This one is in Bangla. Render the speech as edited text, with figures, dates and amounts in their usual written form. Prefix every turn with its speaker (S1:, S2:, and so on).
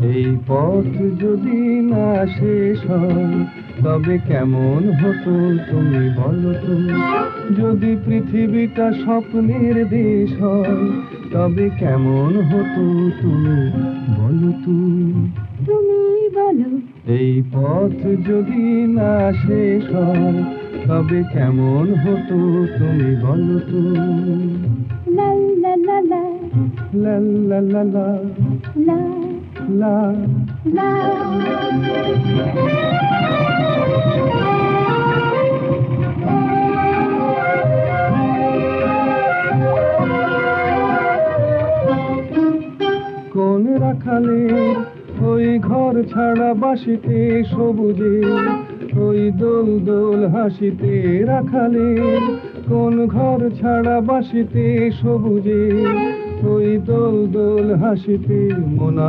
S1: এই পথ যদি না শেষ হয় তবে কেমন হতো তুমি বলো তো। যদি পৃথিবীটা স্বপ্নের দেশ হয় তবে কেমন হতো তুমি বলো তো।
S2: তুমি বলো।
S1: এই পথ যদি না শেষ হয় তবে কেমন হতো তুমি বলো তো।
S2: লা লা লা লা
S1: লা লা লা লা
S2: লা
S1: লা।
S2: লা।
S1: কোন রাখালে ওই ঘর ছাড়া বাসিতে সবুজে, ওই দোল দোল হাসিতে রাখালে কোন ঘর ছাড়া বাসিতে সবুজে, ওই দোল দোল হাসিতে মোনা